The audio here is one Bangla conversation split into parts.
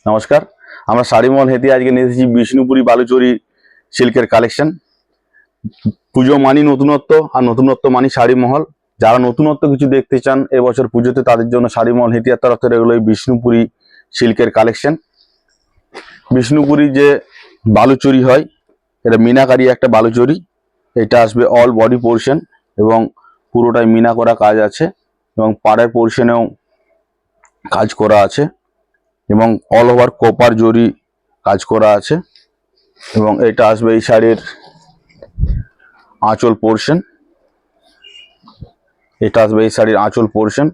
নমস্কার, আমরা শাড়ি মহল হেতে আজকে নিয়ে এসেছি বিষ্ণুপুরি বালুচরি সিল্কের কালেকশন। পুজো মানি নতুনত্ব, আর নতুনত্ব মানি শাড়ি মহল। যারা নতুনত্ব কিছু দেখতে চান এবছর পুজোতে, তাদের জন্য শাড়ি মহল হেতিয়ার তরফ থেকে এগুলো বিষ্ণুপুরি সিল্কের কালেকশন। বিষ্ণুপুরি যে বালুচরি হয়, এটা মিনাকারি একটা বালুচরি। এটা আসবে অল বডি পোর্শন এবং পুরোটাই মিনা করা কাজ আছে, এবং পাড়ের পোর্শনেও কাজ করা আছে, এবং অল ওভার কপার জরি কাজ করা আছে। এবং এটা আসবে এই শাড়ির আঁচল পোর্শন। এটা আসবে এই শাড়ির আঁচল পোর্শন।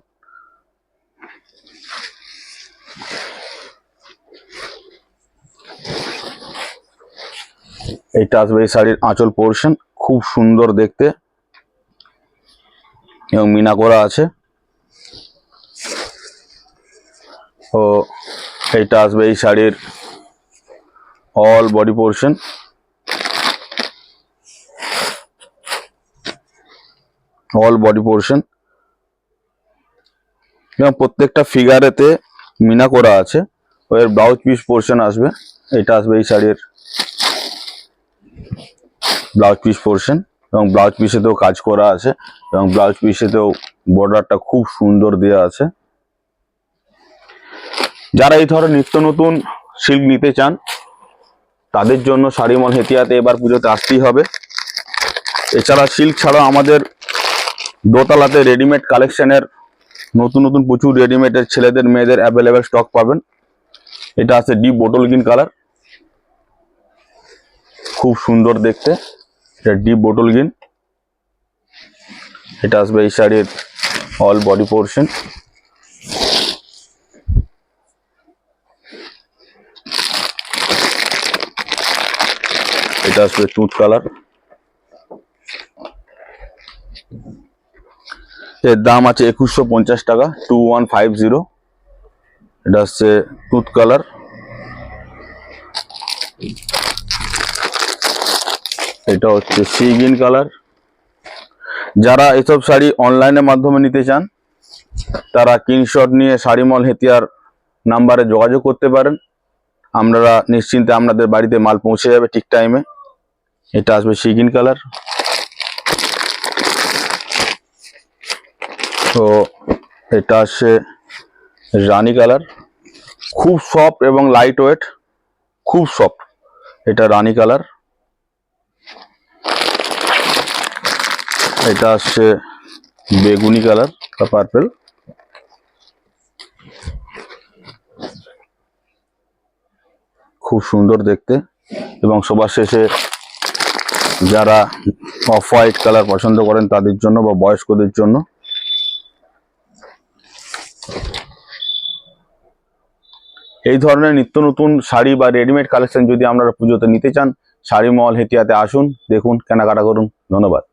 এটা আসবে এই শাড়ির আঁচল পোর্শন, খুব সুন্দর দেখতে এবং মিনা করা আছে। ও এটা আসবে এই শাড়ির all body portion. All body portion এবং প্রত্যেকটা ফিগারেতে মিনা করা আছে। এর ব্লাউজ পিস পোর্শন আসবে, এটা আসবে এই শাড়ির ব্লাউজ পিস পোর্শন, এবং ব্লাউজ পিসেতেও কাজ করা আছে, এবং ব্লাউজ পিসেতেও বর্ডারটা খুব সুন্দর দেওয়া আছে। যারা এই ধরনের নিত্য নতুন সিল্ক নিতে চান, তাদের জন্য শাড়ি মহল হেতিয়াতে এবার পুজোতে আসতেই হবে। এছাড়া সিল্ক ছাড়াও আমাদের দোতলাতে রেডিমেড কালেকশনের নতুন নতুন প্রচুর রেডিমেডের ছেলেদের মেয়েদের অ্যাভেলেবেল স্টক পাবেন। এটা আছে ডিপ বোটল গ্রিন কালার, খুব সুন্দর দেখতে। এটা ডিপ বোটল গ্রিন। এটা আসবে এই শাড়ির অল বডি পোর্শন। এটা আসবে তুঁত কালার। এর দাম আছে 2150 টাকা, 2150। এটা হচ্ছে তুঁত কালার। এটা হচ্ছে সি গ্রিন কালার। যারা এসব শাড়ি অনলাইনের মাধ্যমে নিতে চান, তারা স্ক্রিনশট নিয়ে শাড়ি মহল হেতিয়ার নাম্বারে যোগাযোগ করতে পারেন। আমরা নিশ্চিন্তে আপনাদের বাড়িতে মাল পৌঁছে যাবে ঠিক টাইমে। এটা আসবে সি গ্রিন কালার। তো এটা আসছে রানী কালার, খুব সফট এবং লাইট ওয়েট, খুব সফট। এটা রানী কালার। এটা আসছে বেগুনি কালার বা পার্পেল। খুব সুন্দর দেখতে। এবং সবার শেষে যারা অফ হোয়াইট কালার পছন্দ করেন তাদের জন্য, বা বয়স্কদের জন্য, এই ধরনের নিত্য নতুন শাড়ি বা রেডিমেড কালেকশন যদি আপনারা পুজোতে নিতে চান, শাড়ি মহল হেতিয়াতে আসুন, দেখুন, কেনাকাটা করুন। ধন্যবাদ।